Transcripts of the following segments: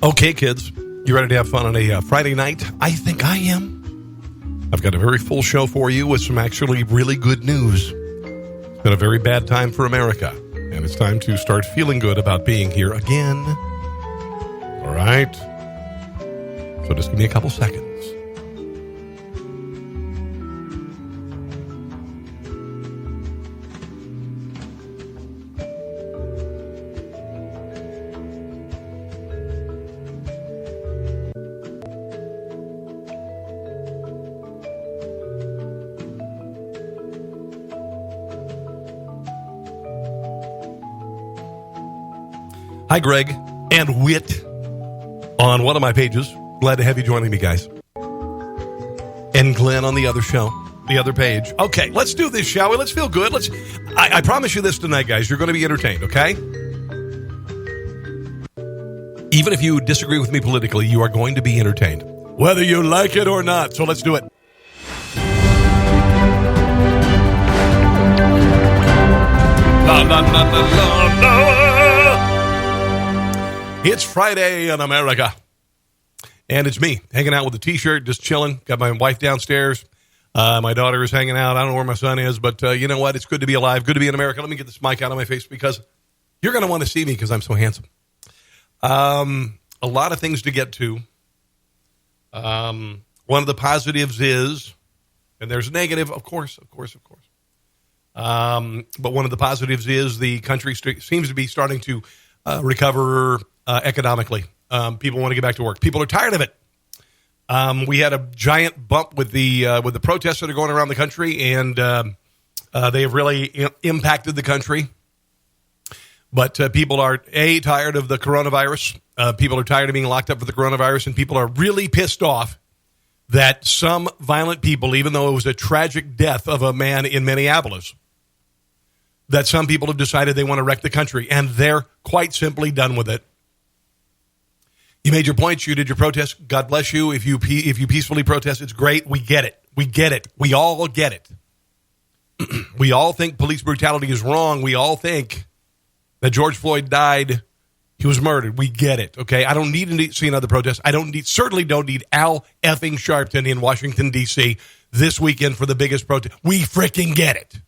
Okay, kids, you ready to have fun on a Friday night? I think I am. I've got a very full show for you with some actually really good news. It's been a very bad time for America, and it's time to start feeling good about being here again. All right? So just give me a couple seconds. Hi, Greg and Whit on one of my pages. Glad to have you joining me, guys. And Glenn on the other show, the other page. Okay, let's do this, shall we? Let's feel good. I promise you this tonight, guys. You're going to be entertained, okay? Even if you disagree with me politically, you are going to be entertained, whether you like it or not. So let's do it. La, la, la, la, la, la. It's Friday in America, and it's me hanging out with a T-shirt, just chilling. Got my wife downstairs. My daughter is hanging out. I don't know where my son is, but you know what? It's good to be alive, good to be in America. Let me get this mic out of my face because you're going to want to see me because I'm so handsome. A lot of things to get to. One of the positives is, and there's a negative, of course. But one of the positives is the country seems to be starting to recover economically. People want to get back to work. People are tired of it. We had a giant bump with the protests that are going around the country, and they have really impacted the country. But people are, tired of the coronavirus. People are tired of being locked up for the coronavirus, and people are really pissed off that some violent people, even though it was a tragic death of a man in Minneapolis, that some people have decided they want to wreck the country, and they're quite simply done with it. You made your points. You did your protest. God bless you. If you peacefully protest, it's great. We get it. We all get it. We all think police brutality is wrong. We all think that George Floyd died. He was murdered. We get it. Okay. I don't need to see another protest. Certainly don't need Al effing Sharpton in Washington, D.C. this weekend for the biggest protest. We freaking get it.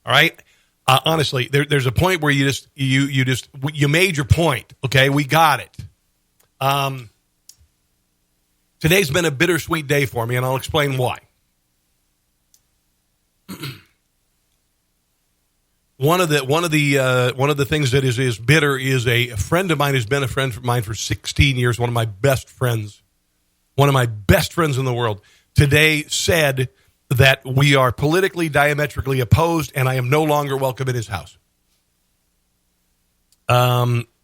All right. Honestly, there's a point where you made your point. Okay, we got it. Today's been a bittersweet day for me, and I'll explain why. One of the things that is bitter is a friend of mine who's been a friend of mine for 16 years. One of my best friends in the world. Today said that we are politically diametrically opposed, and I am no longer welcome in his house.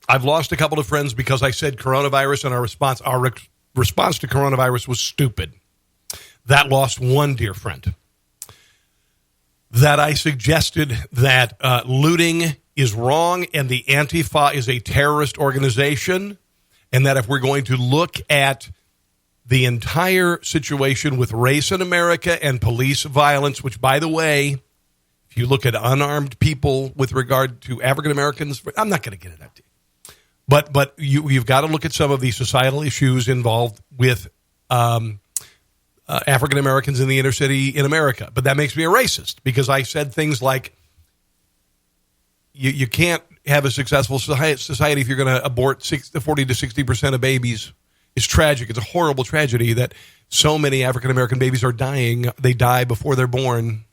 I've lost a couple of friends because I said coronavirus, and our response to coronavirus was stupid. That lost one dear friend. That I suggested that looting is wrong, and the Antifa is a terrorist organization, and that if we're going to look at the entire situation with race in America and police violence, which, by the way, if you look at unarmed people with regard to African Americans, I'm not going to get it up to you. But you've got to look at some of the societal issues involved with African Americans in the inner city in America. But that makes me a racist because I said things like, you can't have a successful society if you're going to abort 40 to 60% of babies. It's tragic. It's a horrible tragedy that so many African-American babies are dying. They die before they're born.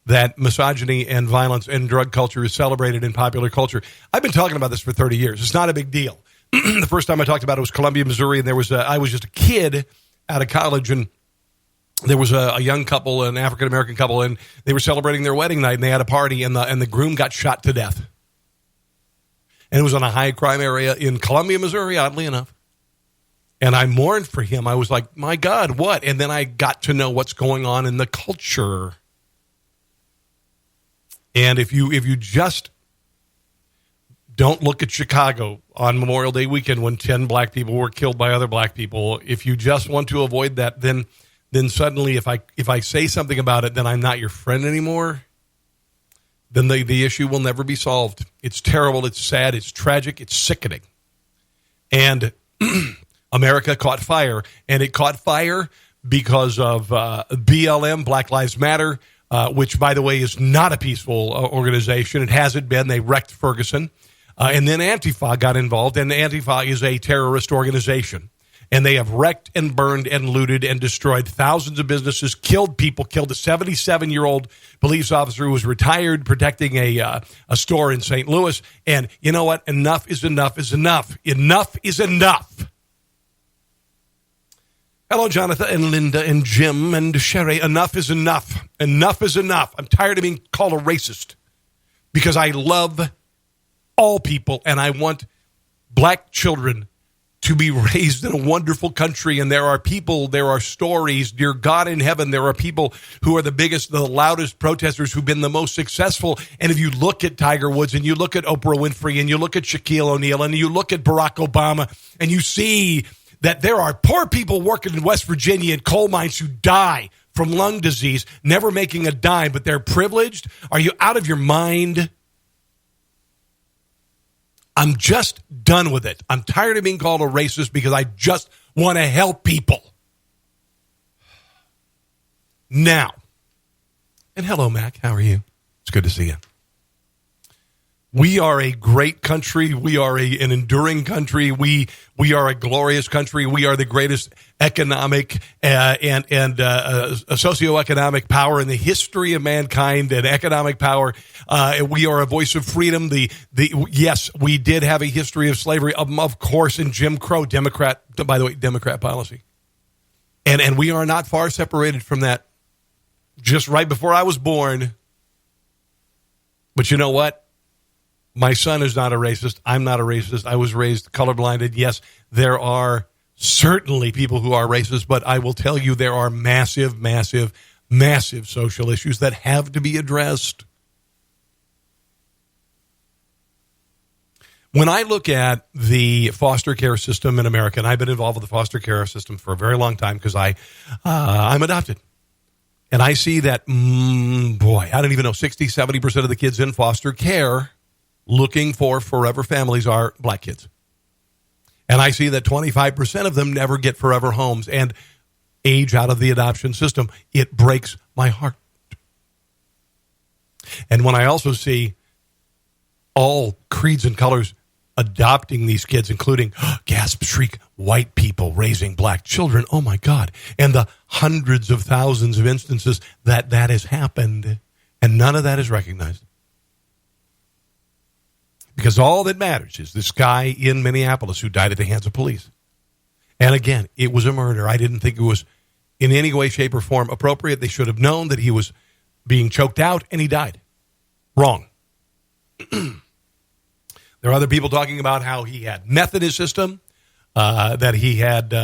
That misogyny and violence and drug culture is celebrated in popular culture. I've been talking about this for 30 years. It's not a big deal. The first time I talked about it was Columbia, Missouri, and I was just a kid out of college, and there was a young couple, an African-American couple, and they were celebrating their wedding night, and they had a party, and the groom got shot to death. And it was in a high-crime area in Columbia, Missouri, oddly enough. And I mourned for him. I was like, my God, what? And then I got to know what's going on in the culture. And if you just don't look at Chicago on Memorial Day weekend when 10 black people were killed by other black people, if you just want to avoid that, then suddenly if I say something about it, then I'm not your friend anymore. Then the issue will never be solved. It's terrible. It's sad. It's tragic. It's sickening. And America caught fire, and it caught fire because of BLM, Black Lives Matter, which, by the way, is not a peaceful organization. It hasn't been. They wrecked Ferguson. And then Antifa got involved, and Antifa is a terrorist organization. And they have wrecked and burned and looted and destroyed thousands of businesses, killed people, killed a 77-year-old police officer who was retired protecting a store in St. Louis. And you know what? Enough is enough is enough. Enough is enough. Hello, Jonathan and Linda and Jim and Sherry. Enough is enough. Enough is enough. I'm tired of being called a racist because I love all people and I want black children to be raised in a wonderful country. And there are people, there are stories, dear God in heaven, there are people who are the biggest, the loudest protesters who've been the most successful. And if you look at Tiger Woods and you look at Oprah Winfrey and you look at Shaquille O'Neal and you look at Barack Obama and you see that there are poor people working in West Virginia in coal mines who die from lung disease, never making a dime, but they're privileged. Are you out of your mind? I'm just done with it. I'm tired of being called a racist because I just want to help people. Now, and hello, Mac. How are you? It's good to see you. We are a great country. We are an enduring country. We are a glorious country. We are the greatest economic and socioeconomic power in the history of mankind and economic power. We are a voice of freedom. Yes, we did have a history of slavery, of course, in Jim Crow, Democrat policy. And we are not far separated from that. Just right before I was born. But you know what? My son is not a racist. I'm not a racist. I was raised colorblinded. Yes, there are certainly people who are racist, but I will tell you there are massive, massive, massive social issues that have to be addressed. When I look at the foster care system in America, and I've been involved with the foster care system for a very long time because I'm adopted. And I see that, I don't even know, 60, 70% of the kids in foster care looking for forever families are black kids. And I see that 25% of them never get forever homes and age out of the adoption system. It breaks my heart. And when I also see all creeds and colors adopting these kids, including, gasp, shriek, white people raising black children, oh my God, and the hundreds of thousands of instances that has happened, and none of that is recognized. Because all that matters is this guy in Minneapolis who died at the hands of police. And again, it was a murder. I didn't think it was in any way, shape, or form appropriate. They should have known that he was being choked out and he died. Wrong. There are other people talking about how he had meth in his system, that he had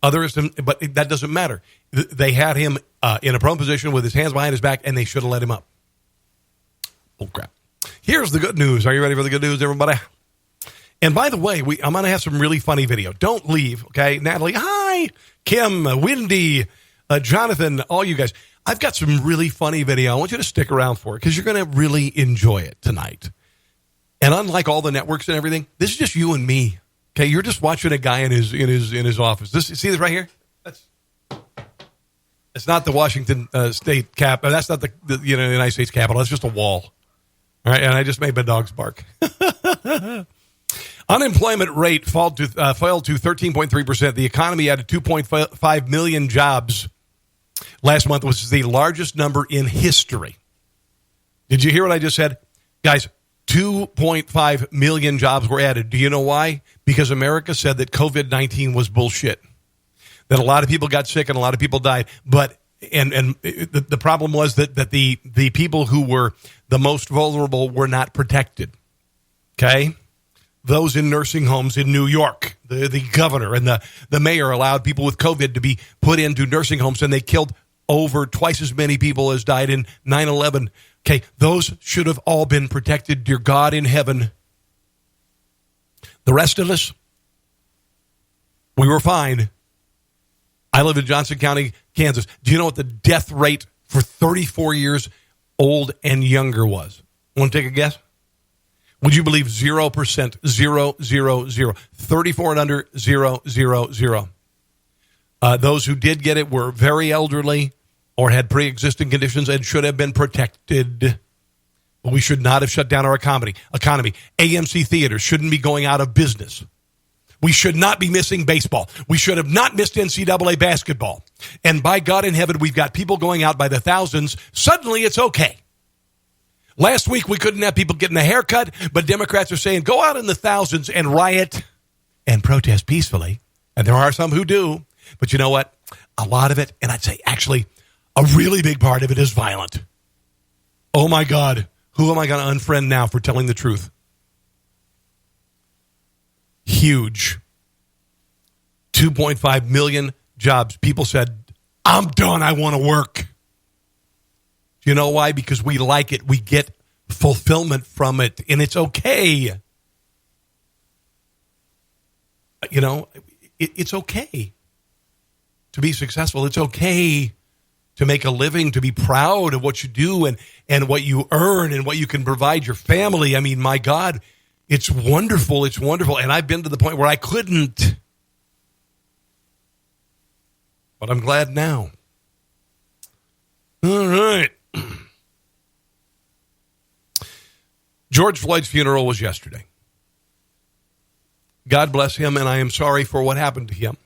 others, but that doesn't matter. They had him in a prone position with his hands behind his back, and they should have let him up. Oh, crap. Here's the good news. Are you ready for the good news, everybody? And by the way, I'm going to have some really funny video. Don't leave, okay? Natalie, hi. Kim, Wendy, Jonathan, all you guys. I've got some really funny video. I want you to stick around for it because you're going to really enjoy it tonight. And unlike all the networks and everything, this is just you and me. Okay, you're just watching a guy in his office. See this right here? It's not the Washington State cap. That's not the United States Capitol. That's just a wall. All right, and I just made my dogs bark. Unemployment rate fell to 13.3%. The economy added 2.5 million jobs last month, which is the largest number in history. Did you hear what I just said? Guys, 2.5 million jobs were added. Do you know why? Because America said that COVID-19 was bullshit. That a lot of people got sick and a lot of people died. But the problem was that the people who were the most vulnerable were not protected. Okay? Those in nursing homes in New York, the governor and the mayor allowed people with COVID to be put into nursing homes, and they killed over twice as many people as died in 9/11. Okay, those should have all been protected, dear God in heaven. The rest of us, we were fine. I live in Johnson County, Kansas. Do you know what the death rate for 34 years old and younger was? Want to take a guess? Would you believe 0%? 0, 0, 0. 34 and under, 0, 0, 0. Those who did get it were very elderly or had pre-existing conditions and should have been protected. But we should not have shut down our economy. AMC theaters shouldn't be going out of business. We should not be missing baseball. We should have not missed NCAA basketball. And by God in heaven, we've got people going out by the thousands. Suddenly, it's okay. Last week, we couldn't have people getting a haircut, but Democrats are saying, go out in the thousands and riot and protest peacefully. And there are some who do. But you know what? A lot of it, and I'd say actually a really big part of it is violent. Oh, my God. Who am I going to unfriend now for telling the truth? Huge. 2.5 million jobs. People said, I'm done. I want to work. You know why? Because we like it. We get fulfillment from it, and it's okay. You know, it's okay to be successful. It's okay to make a living, to be proud of what you do and what you earn and what you can provide your family. I mean, my God, it's wonderful. It's wonderful. And I've been to the point where I couldn't. But I'm glad now. All right. George Floyd's funeral was yesterday. God bless him, and I am sorry for what happened to him.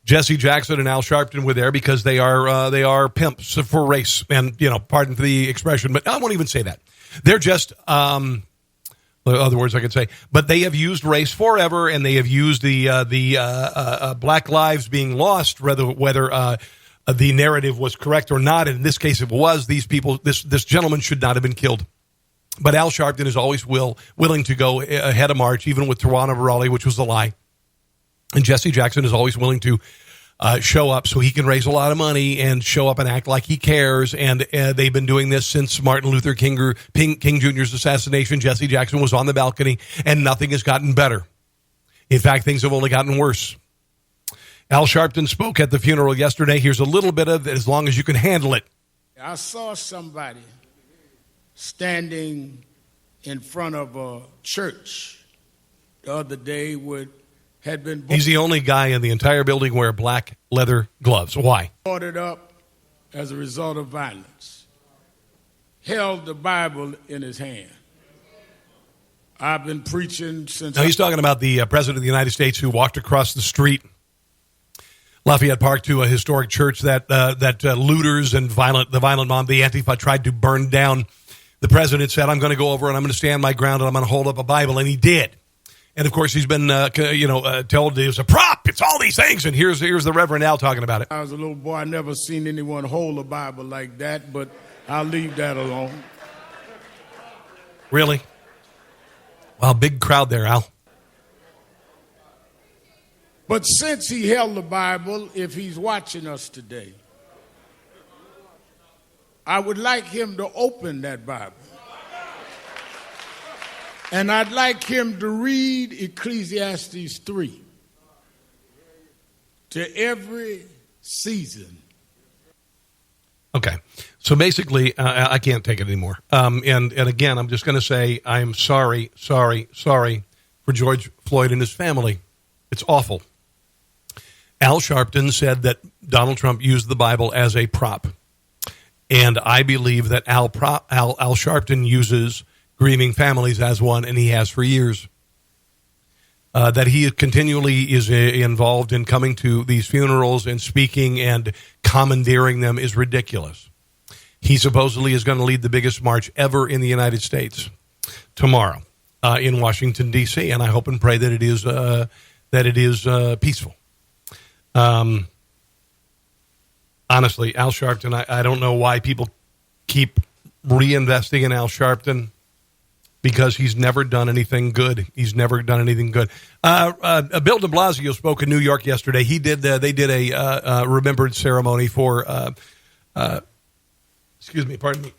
Jesse Jackson and Al Sharpton were there because they are pimps for race, and pardon the expression, but I won't even say that. They're just other words I could say, but they have used race forever, and they have used the Black lives being lost, whether the narrative was correct or not. And in this case, it was. These people, this gentleman should not have been killed. But Al Sharpton is always willing to go ahead of March, even with Tawana Raleigh, which was a lie. And Jesse Jackson is always willing to show up so he can raise a lot of money and show up and act like he cares. And they've been doing this since Martin Luther King Jr.'s assassination. Jesse Jackson was on the balcony, and nothing has gotten better. In fact, things have only gotten worse. Al Sharpton spoke at the funeral yesterday. Here's a little bit of it, as long as you can handle it. I saw somebody standing in front of a church the other day had been... He's the only guy in the entire building wearing black leather gloves. Why? Boarded up as a result of violence. Held the Bible in his hand. I've been preaching since... Now, he's talking about the President of the United States who walked across the street, Lafayette Park, to a historic church that looters and the violent mob, the Antifa, tried to burn down. The president said, I'm going to go over and I'm going to stand my ground and I'm going to hold up a Bible. And he did. And, of course, he's been, told it was a prop. It's all these things. And here's the Reverend Al talking about it. I was a little boy. I never seen anyone hold a Bible like that, but I'll leave that alone. Really? Wow, big crowd there, Al. But since he held the Bible, if he's watching us today, I would like him to open that Bible. And I'd like him to read Ecclesiastes 3. To every season. Okay. So basically, I can't take it anymore. And again, I'm just going to say I'm sorry for George Floyd and his family. It's awful. Al Sharpton said that Donald Trump used the Bible as a prop. And I believe that Al Sharpton uses grieving families as one, and he has for years. That he continually is involved in coming to these funerals and speaking and commandeering them is ridiculous. He supposedly is going to lead the biggest march ever in the United States tomorrow in Washington, D.C., and I hope and pray that it is peaceful. Honestly, Al Sharpton, I don't know why people keep reinvesting in Al Sharpton, because he's never done anything good. He's never done anything good. Bill de Blasio spoke in New York yesterday. They did a remembrance ceremony for, pardon me.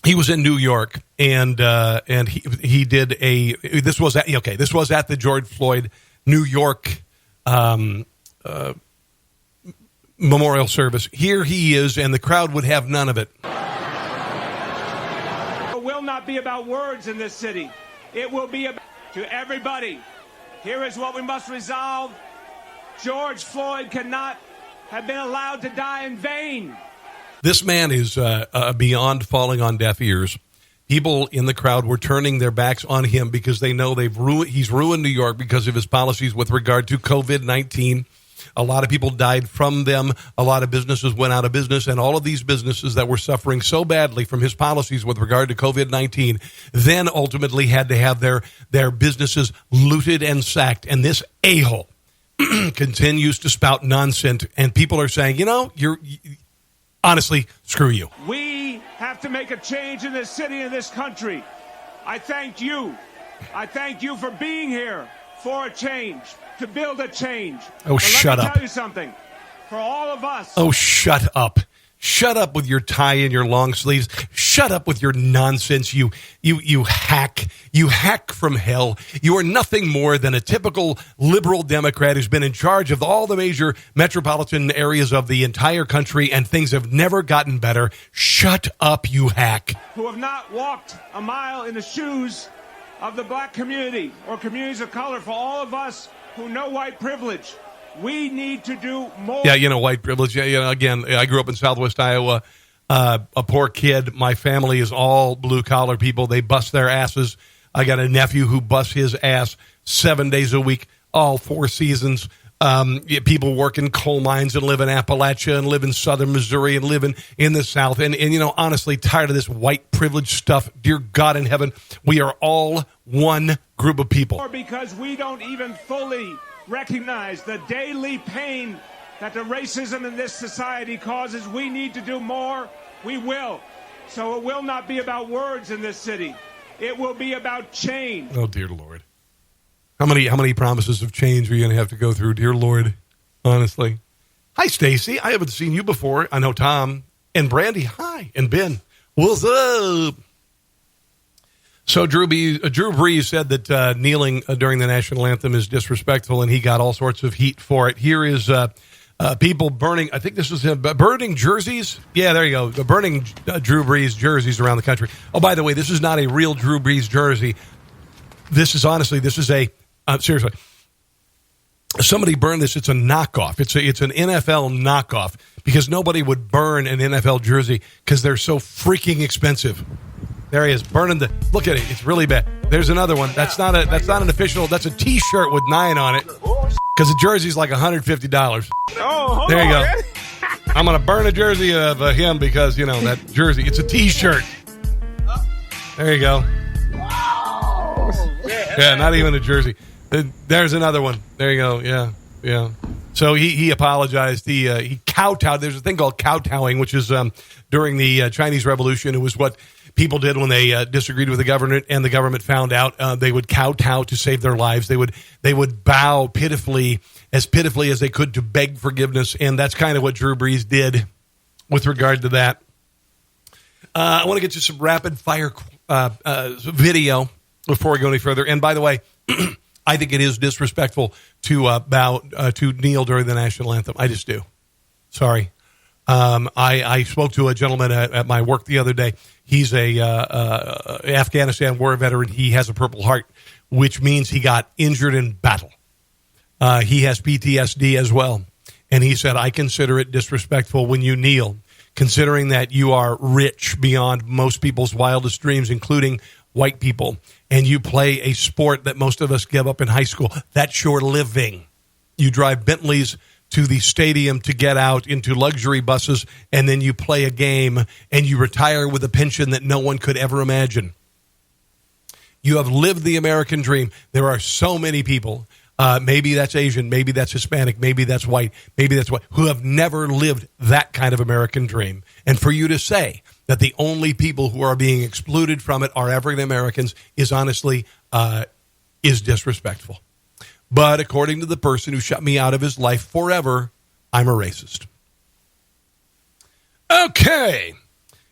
He was in New York, and he did this was at the George Floyd New York memorial service. Here he is, and the crowd would have none of it. Will not not be about words in this city. It will be about to everybody. Here is what we must resolve. George Floyd cannot have been allowed to die in vain. This man is beyond falling on deaf ears. People in the crowd were turning their backs on him because they know he's ruined New York because of his policies with regard to COVID-19. A lot of people died from them. A lot of businesses went out of business. And all of these businesses that were suffering so badly from his policies with regard to COVID-19 then ultimately had to have their businesses looted and sacked. And this a-hole continues to spout nonsense. And people are saying, honestly, screw you. We have to make a change in this city and this country. I thank you. I thank you for being here for a change, to build a change. Oh, shut up. Let me tell you something. For all of us. Oh, shut up. Shut up with your tie and your long sleeves. Shut up with your nonsense. You hack. You hack from hell. You are nothing more than a typical liberal Democrat who's been in charge of all the major metropolitan areas of the entire country, and things have never gotten better. Shut up, you hack. Who have not walked a mile in the shoes of the black community or communities of color. For all of us who know white privilege, we need to do more. Yeah, white privilege. Yeah, again, I grew up in Southwest Iowa, a poor kid. My family is all blue-collar people. They bust their asses. I got a nephew who busts his ass 7 days a week, all 4 seasons. People work in coal mines and live in Appalachia and live in southern Missouri and live in the South. And honestly, tired of this white privilege stuff. Dear God in heaven, we are all one group of people. Because we don't even fully recognize the daily pain that the racism in this society causes. We need to do more. We will. So it will not be about words in this city. It will be about change. Oh, dear Lord. How many promises of change are you going to have to go through, dear Lord? Honestly. Hi, Stacy. I haven't seen you before. I know Tom and Brandy. Hi. And Ben. What's up? So Drew Brees said that kneeling during the national anthem is disrespectful, and he got all sorts of heat for it. Here is people burning, I think this was burning jerseys. Yeah, there you go. Burning Drew Brees jerseys around the country. Oh, by the way, this is not a real Drew Brees jersey. This is a, seriously, somebody burned this. It's a knockoff. It's an NFL knockoff because nobody would burn an NFL jersey because they're so freaking expensive. There he is, burning look at it. It's really bad. There's another one. That's not an official. That's a T-shirt with 9 on it because the jersey's like $150. Oh, there you go. I'm going to burn a jersey of him because, that jersey. It's a T-shirt. There you go. Yeah, not even a jersey. There's another one. There you go. Yeah. So he apologized. He kowtowed. There's a thing called kowtowing, which is during the Chinese Revolution. It was what people did when they disagreed with the government, and the government found out. They would kowtow to save their lives. They would bow pitifully as they could to beg forgiveness, and that's kind of what Drew Brees did with regard to that. I want to get you some rapid fire video before we go any further. And by the way, I think it is disrespectful to to kneel during the national anthem. I just do. Sorry. I spoke to a gentleman at my work the other day. He's a Afghanistan war veteran. He has a Purple Heart, which means he got injured in battle. He has PTSD as well. And he said, I consider it disrespectful when you kneel, considering that you are rich beyond most people's wildest dreams, including white people, and you play a sport that most of us give up in high school. That's your living. You drive Bentleys to the stadium to get out into luxury buses, and then you play a game, and you retire with a pension that no one could ever imagine. You have lived the American dream. There are so many people, maybe that's Asian, maybe that's Hispanic, maybe that's white, who have never lived that kind of American dream. And for you to say that the only people who are being excluded from it are African Americans is honestly is disrespectful. But according to the person who shut me out of his life forever, I'm a racist. Okay.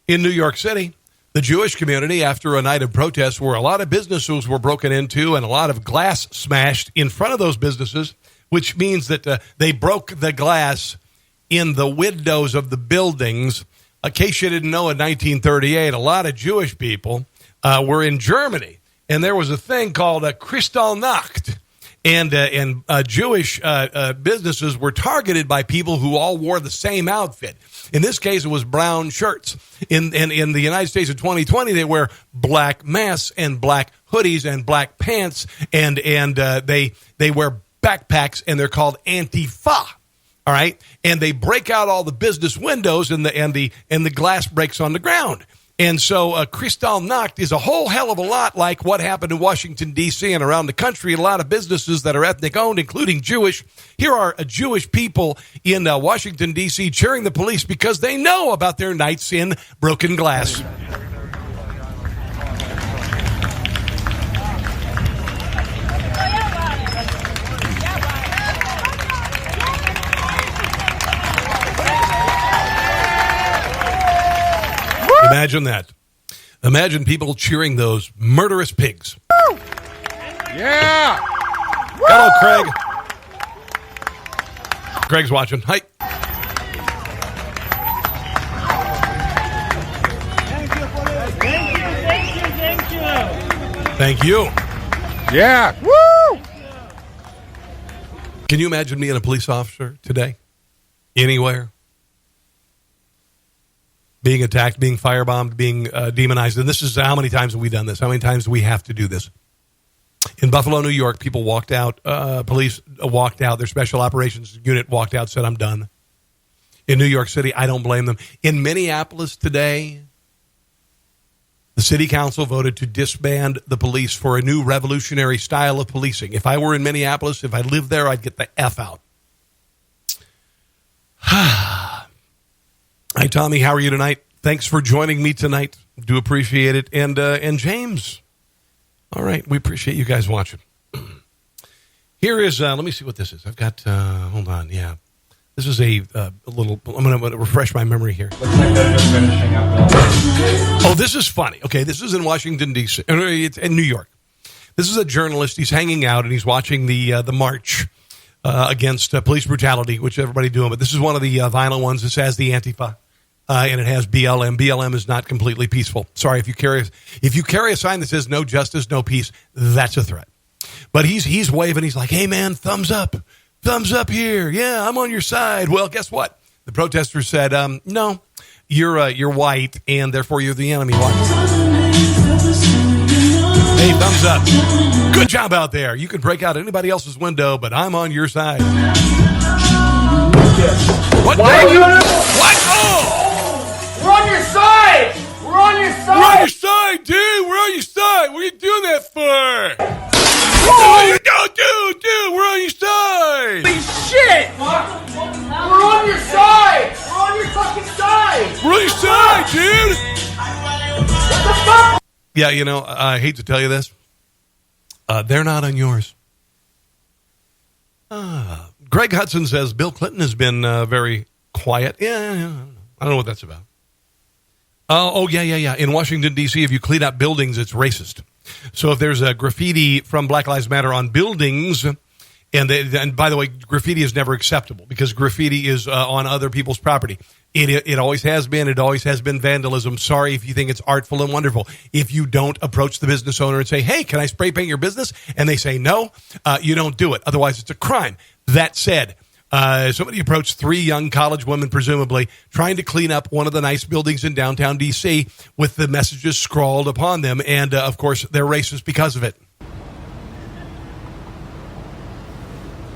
In New York City, the Jewish community, after a night of protests where a lot of businesses were broken into and a lot of glass smashed in front of those businesses, which means that they broke the glass in the windows of the buildings. In case you didn't know, in 1938, a lot of Jewish people were in Germany, and there was a thing called a Kristallnacht. And Jewish businesses were targeted by people who all wore the same outfit. In this case, it was brown shirts. In the United States of 2020, they wear black masks and black hoodies and black pants, and they wear backpacks, and they're called Antifa. All right, and they break out all the business windows, and the glass breaks on the ground. And so Kristallnacht is a whole hell of a lot like what happened in Washington, D.C. and around the country. A lot of businesses that are ethnic-owned, including Jewish. Here are Jewish people in Washington, D.C. cheering the police because they know about their nights in broken glass. Imagine that. Imagine people cheering those murderous pigs. Woo! Yeah! Hello, Craig. Craig's watching. Hi. Thank you. Yeah. Woo! Can you imagine being a police officer today? Anywhere? Being attacked, being firebombed, being demonized. And this is how many times have we done this? How many times do we have to do this? In Buffalo, New York, people walked out. Police walked out. Their special operations unit walked out, said, I'm done. In New York City, I don't blame them. In Minneapolis today, the city council voted to disband the police for a new revolutionary style of policing. If I were in Minneapolis, if I lived there, I'd get the F out. Hi, Tommy. How are you tonight? Thanks for joining me tonight. Do appreciate it. And James. All right. We appreciate you guys watching. Here is, let me see what this is. I've got, hold on. Yeah. This is a little, I'm going to refresh my memory here. Oh, this is funny. Okay. This is in Washington, D.C. It's in New York. This is a journalist. He's hanging out and he's watching the march against police brutality, which everybody's doing. But this is one of the violent ones. This has the Antifa. And it has BLM. BLM is not completely peaceful. Sorry, if you carry a sign that says no justice, no peace, that's a threat. But he's waving. He's like, hey man, thumbs up here. Yeah, I'm on your side. Well, guess what? The protesters said, no, you're white, and therefore you're the enemy. What? Hey, thumbs up. Good job out there. You can break out anybody else's window, but I'm on your side. What? Why are you? What? Oh! We're on your side! We're on your side! We're on your side, dude! We're on your side! What are you doing that for? Oh, dude! We're on your side! Holy shit! We're on your side! We're on your fucking side! We're on your side, dude! What the fuck? Yeah, you know, I hate to tell you this. They're not on yours. Greg Hudson says Bill Clinton has been very quiet. Yeah, I don't know what that's about. Yeah. In Washington, D.C., if you clean up buildings, it's racist. So if there's a graffiti from Black Lives Matter on buildings, and by the way, graffiti is never acceptable because graffiti is on other people's property. It always has been. It always has been vandalism. Sorry if you think it's artful and wonderful. If you don't approach the business owner and say, hey, can I spray paint your business? And they say no, you don't do it. Otherwise, it's a crime. That said, somebody approached 3 young college women, presumably, trying to clean up one of the nice buildings in downtown D.C. with the messages scrawled upon them. And, of course, they're racist because of it.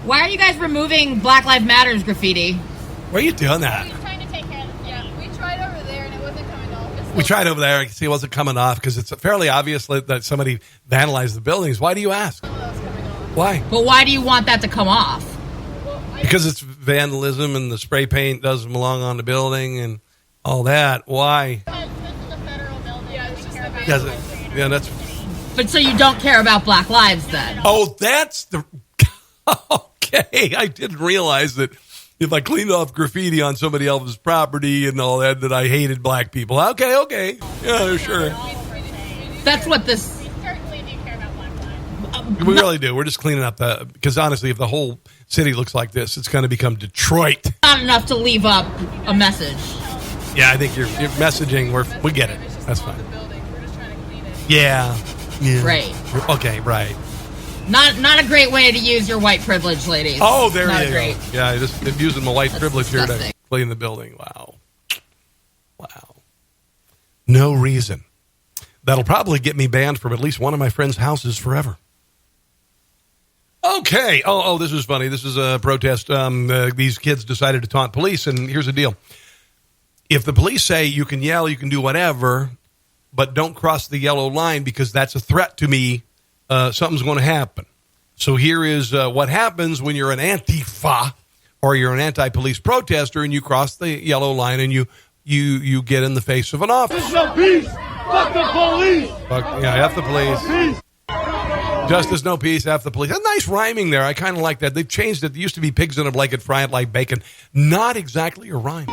Why are you guys removing Black Lives Matter's graffiti? Why are you doing that? He's trying to take care of it. Yeah, we tried over there and it wasn't coming off. We tried over there. I can see it wasn't coming off because it's fairly obvious that somebody vandalized the buildings. Why do you ask? Why? But why do you want that to come off? Because it's vandalism and the spray paint doesn't belong on the building and all that. Why? This is a federal building. Yeah, it's just Yeah, that's... But so you don't care about Black Lives then? Oh, that's the... Okay, I didn't realize that if I cleaned off graffiti on somebody else's property and all that I hated black people. Okay. Yeah, sure. That's what this... We certainly do care about Black Lives. We really do. We're just cleaning up because honestly, if the whole city looks like this, it's going to become Detroit. Not enough to leave up a message. Yeah, I think your messaging, we get it. That's fine. Yeah. Right. Okay, right. Not a great way to use your white privilege, ladies. Oh, there Not you great. go. Yeah, I'm using my white That's privilege here disgusting. to clean the building. Wow. No reason. That'll probably get me banned from at least one of my friends' houses forever. Okay. Oh, this is funny. This is a protest. These kids decided to taunt police, and here's the deal. If the police say you can yell, you can do whatever, but don't cross the yellow line because that's a threat to me, something's going to happen. So here is what happens when you're an Antifa or you're an anti-police protester and you cross the yellow line and you get in the face of an officer. There's no peace. Fuck the police. F the police. Justice, no peace, F the police. A nice rhyming there. I kind of like that. They've changed it. There used to be pigs in a blanket, fry it like bacon. Not exactly a rhyme.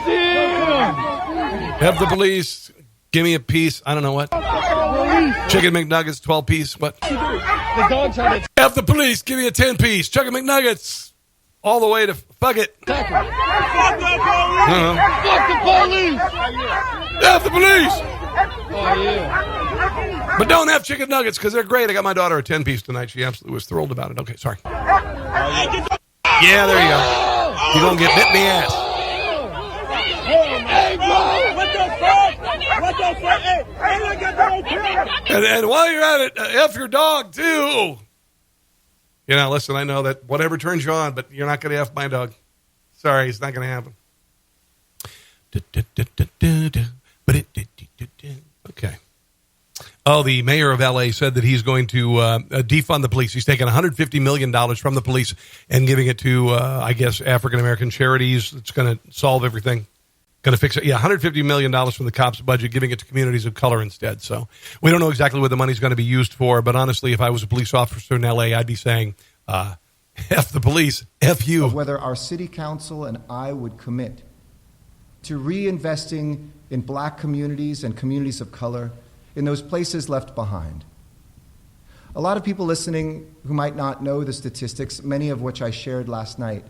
F the police. Give me a piece. I don't know what. Chicken McNuggets, 12-piece. What? F the police. Give me a 10-piece. Chicken McNuggets. All the way to fuck it. Fuck the police. F the police. Oh, yeah. But don't have chicken nuggets because they're great. I got my daughter a 10-piece tonight. She absolutely was thrilled about it. Okay, sorry. Yeah, there you go. You're going to get bit in the ass. Hey, bro. What the fuck? What the fuck? Hey, look at that. And while you're at it, F your dog, too. Listen, I know that whatever turns you on, but you're not going to F my dog. Sorry, it's not going to happen. Okay. Oh, the mayor of L.A. said that he's going to defund the police. He's taking $150 million from the police and giving it to, I guess, African-American charities. It's going to solve everything. Going to fix it. Yeah, $150 million from the cops' budget, giving it to communities of color instead. So we don't know exactly what the money's going to be used for, but honestly, if I was a police officer in L.A., I'd be saying, F the police, F you. Whether our city council and I would commit to reinvesting in black communities and communities of color in those places left behind. A lot of people listening who might not know the statistics, many of which I shared last night,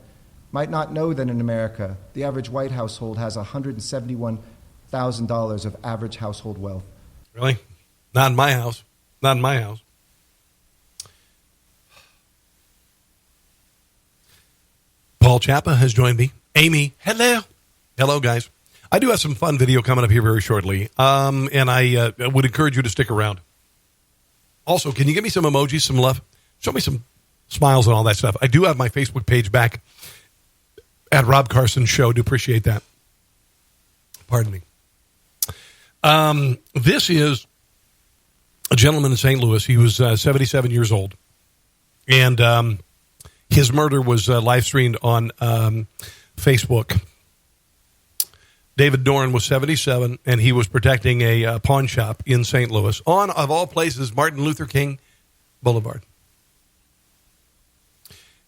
might not know that in America, the average white household has $171,000 of average household wealth. Really? Not in my house. Not in my house. Paul Ciappa has joined me. Amy, hello. Hello, guys. I do have some fun video coming up here very shortly, and I would encourage you to stick around. Also, can you give me some emojis, some love? Show me some smiles and all that stuff. I do have my Facebook page back at Rob Carson Show. Do appreciate that. Pardon me. This is a gentleman in St. Louis. He was 77 years old, and his murder was live streamed on Facebook. David Dorn was 77, and he was protecting a pawn shop in St. Louis on, of all places, Martin Luther King Boulevard.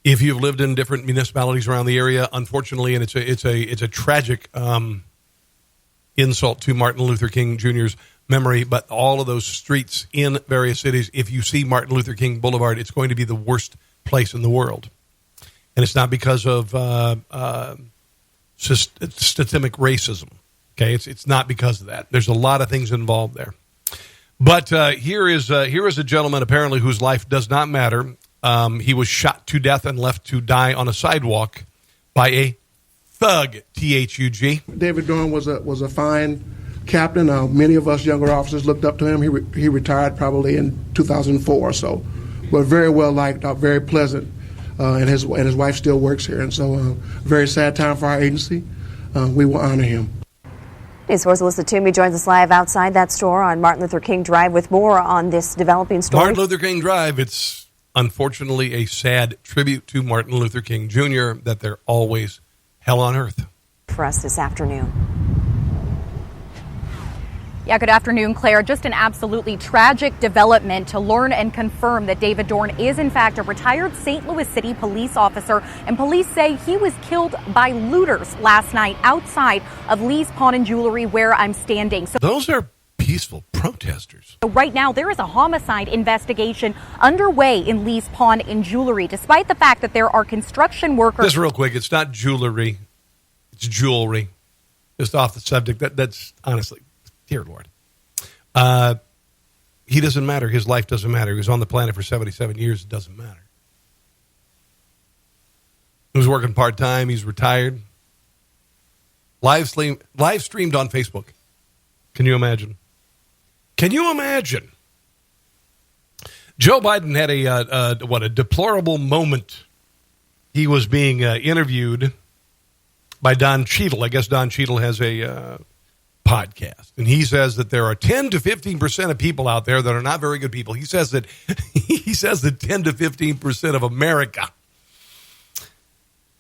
If you've lived in different municipalities around the area, unfortunately, and it's a tragic insult to Martin Luther King Jr.'s memory, but all of those streets in various cities, if you see Martin Luther King Boulevard, it's going to be the worst place in the world. And it's not because of systemic racism. Okay, it's not because of that. There's a lot of things involved there. But here is a gentleman apparently whose life does not matter. He was shot to death and left to die on a sidewalk by a thug. THUG. David Dorn was a fine captain. Many of us younger officers looked up to him. He retired probably in 2004. So, we're very well liked, very pleasant. And his wife still works here, and so very sad time for our agency. We will honor him. News 4's Alyssa Toomey joins us live outside that store on Martin Luther King Drive with more on this developing story. Martin Luther King Drive. It's unfortunately a sad tribute to Martin Luther King Jr. that they're always hell on earth. For us this afternoon. Yeah, good afternoon, Claire. Just an absolutely tragic development to learn and confirm that David Dorn is, in fact, a retired St. Louis City police officer. And police say he was killed by looters last night outside of Lee's Pawn and Jewelry where I'm standing. So those are peaceful protesters. So right now, there is a homicide investigation underway in Lee's Pawn and Jewelry, despite the fact that there are construction workers. Just real quick, it's not jewelry. It's jewelry. Just off the subject. That's honestly... Dear Lord. he doesn't matter. His life doesn't matter. He was on the planet for 77 years. It doesn't matter. He was working part-time. He's retired. Live streamed on Facebook. Can you imagine? Can you imagine? Joe Biden had a deplorable moment. He was being interviewed by Don Cheadle. I guess Don Cheadle has a podcast, and he says that there are 10 to 15% of people out there that are not very good people. He says that 10 to 15% of America,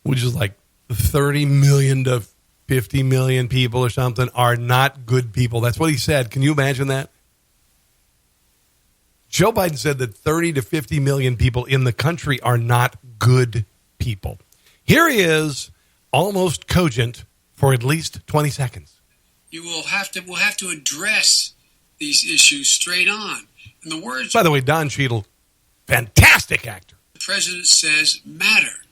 which is like 30 million to 50 million people or something, are not good people. That's what he said. Can you imagine that? Joe Biden said that 30 to 50 million people in the country are not good people. Here he is, almost cogent for at least 20 seconds. We'll have to address these issues straight on. And the words, by the way, Don Cheadle, fantastic actor. The president says matter.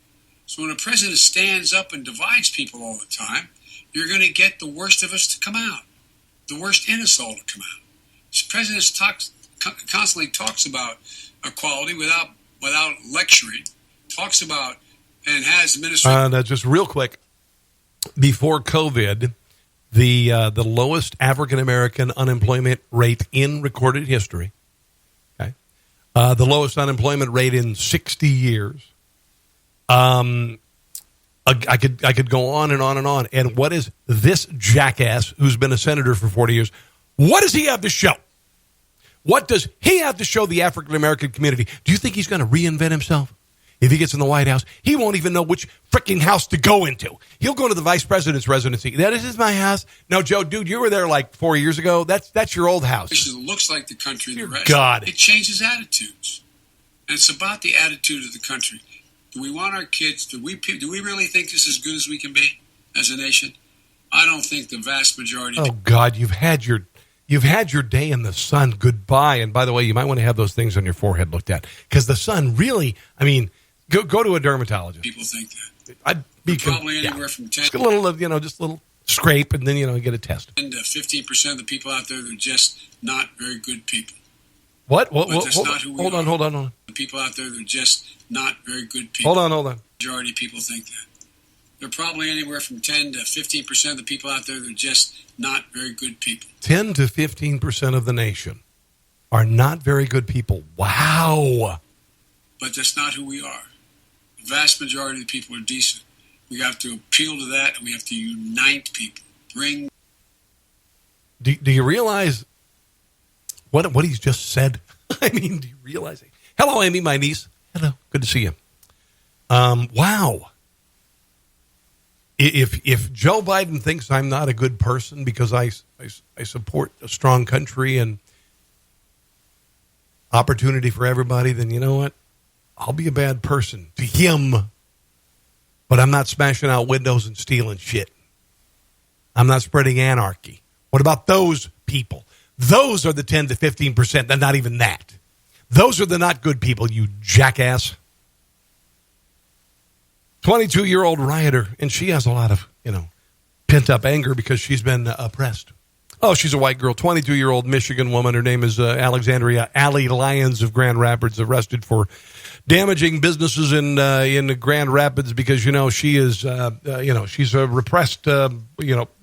So when a president stands up and divides people all the time, you're going to get the worst of us to come out, the worst in us all to come out. This president constantly talks about equality without lecturing. Talks about and has administrative. Just real quick, before COVID, the lowest African American unemployment rate in recorded history. Okay, the lowest unemployment rate in 60 years. I could go on and on and on. And what is this jackass who's been a senator for 40 years? What does he have to show? What does he have to show the African American community? Do you think he's going to reinvent himself? If he gets in the White House, he won't even know which freaking house to go into. He'll go to the vice president's residency. That is my house. No, Joe, dude, you were there like 4 years ago. That's your old house. It looks like the country. Dear the rest. God. It changes attitudes. And it's about the attitude of the country. Do we want our kids, do we really think this is as good as we can be as a nation? I don't think the vast majority. Oh, God, you've had your day in the sun. Goodbye. And by the way, you might want to have those things on your forehead looked at. Because the sun really, I mean, go to a dermatologist. People think that. I'd be probably anywhere from 10 just a little scrape, and then, get a test. 10 to 15% of the people out there, they're just not very good people. What? Hold on. The people out there, they're just not very good people. Hold on. Majority of people think that. They're probably anywhere from 10 to 15% of the people out there, they're just not very good people. 10 to 15% of the nation are not very good people. Wow. But that's not who we are. The vast majority of the people are decent. We have to appeal to that, and we have to unite people. Do you realize what he's just said? I mean, do you realize it? Hello, Amy, my niece. Hello, good to see you. Wow. If Joe Biden thinks I'm not a good person because I support a strong country and opportunity for everybody, then you know what? I'll be a bad person to him. But I'm not smashing out windows and stealing shit. I'm not spreading anarchy. What about those people? Those are the 10 to 15%. They're not even that. Those are the not good people, you jackass. 22-year-old rioter, and she has a lot of, pent-up anger because she's been oppressed. Oh, she's a white girl, 22-year-old Michigan woman. Her name is Alexandria Allie Lyons of Grand Rapids, arrested for damaging businesses in Grand Rapids because, she is, she's a repressed,